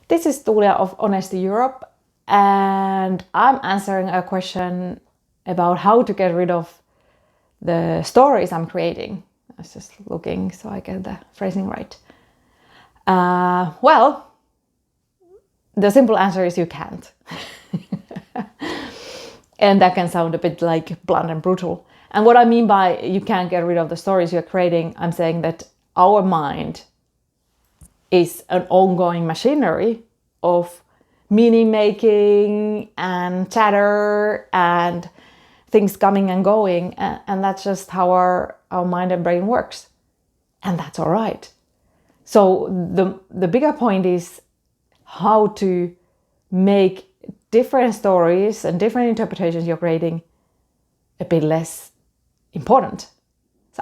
This is Tuulia of Honesty Europe, and I'm answering a question about how to get rid of the stories I'm creating. I was just looking so I get the phrasing right. Well, the simple answer is you can't. And that can sound a bit like blunt and brutal. And what I mean by you can't get rid of the stories you're creating, I'm saying that our mind is an ongoing machinery of meaning making and chatter and things coming and going. And that's just how our mind and brain works. And that's all right. So the bigger point is how to make different stories and different interpretations you're creating a bit less important. So,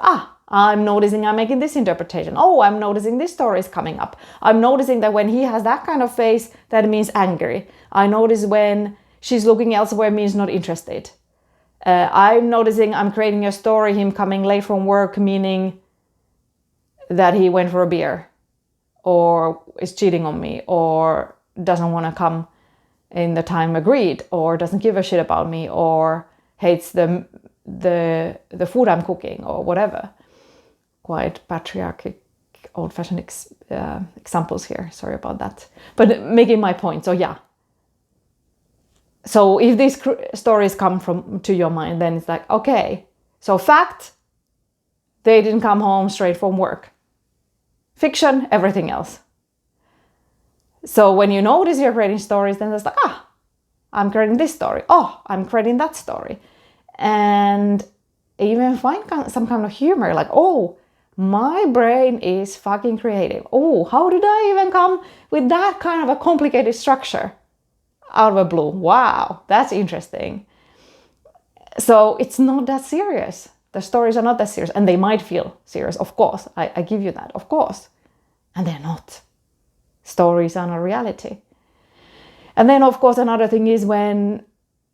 I'm noticing I'm making this interpretation. Oh, I'm noticing this story is coming up. I'm noticing that when he has that kind of face, that means angry. I notice when she's looking elsewhere means not interested. I'm noticing I'm creating a story, him coming late from work, meaning that he went for a beer or is cheating on me or doesn't want to come in the time agreed or doesn't give a shit about me or hates the food I'm cooking or whatever. Quite patriarchic, old-fashioned examples here. Sorry about that. But making my point. So yeah. So if these stories come to your mind, then it's like, okay, so fact, they didn't come home straight from work. Fiction, everything else. So when you notice you're creating stories, then it's like, I'm creating this story. Oh, I'm creating that story. And even find some kind of humor, like, oh, my brain is fucking creative. Oh, how did I even come with that kind of a complicated structure out of a blue? Wow, that's interesting. So it's not that serious. The stories are not that serious, and they might feel serious, of course. I give you that, of course. And they're not. Stories are not reality. And then, of course, another thing is when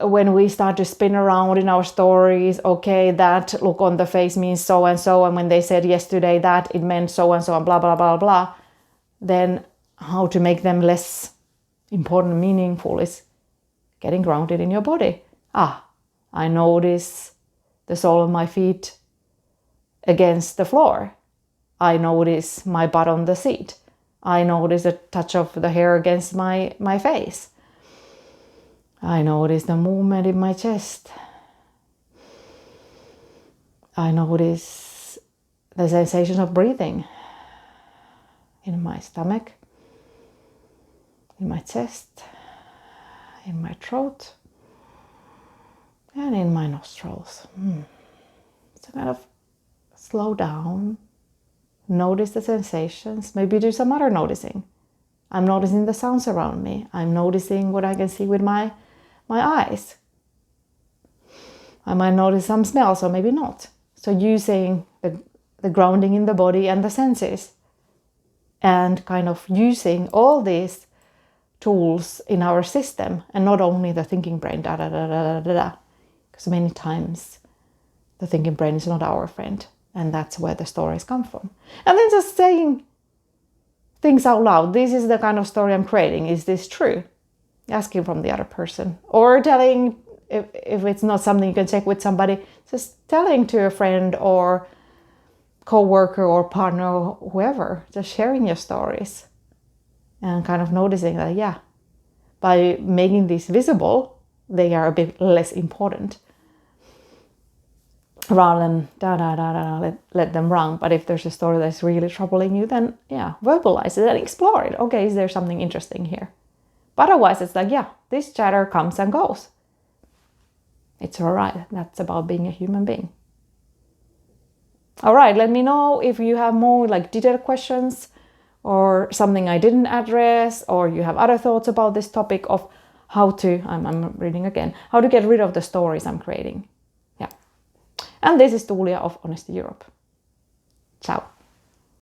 we start to spin around in our stories, okay, that look on the face means so and so, and when they said yesterday that, it meant so and so, and blah, blah, blah, blah, then how to make them less important, meaningful is getting grounded in your body. I notice the sole of my feet against the floor. I notice my butt on the seat. I notice the touch of the hair against my face. I notice the movement in my chest. I notice the sensation of breathing in my stomach, in my chest, in my throat, and in my nostrils. So kind of slow down, notice the sensations, maybe do some other noticing. I'm noticing the sounds around me. I'm noticing what I can see with my eyes. I might notice some smells or maybe not. So using the grounding in the body and the senses and kind of using all these tools in our system and not only the thinking brain, because many times the thinking brain is not our friend, and that's where the stories come from. And then just saying things out loud. This is the kind of story I'm creating. Is this true? Asking from the other person, or telling, if it's not something you can check with somebody, just telling to a friend or co-worker or partner or whoever, just sharing your stories and kind of noticing that, by making these visible, they are a bit less important rather than let them run. But if there's a story that's really troubling you, then verbalize it and explore it. Okay, is there something interesting here? But otherwise, it's like, this chatter comes and goes. It's all right. That's about being a human being. All right, let me know if you have more detailed questions or something I didn't address, or you have other thoughts about this topic of how to, I'm reading again, how to get rid of the stories I'm creating. And this is Tuulia of Honesty Europe. Ciao.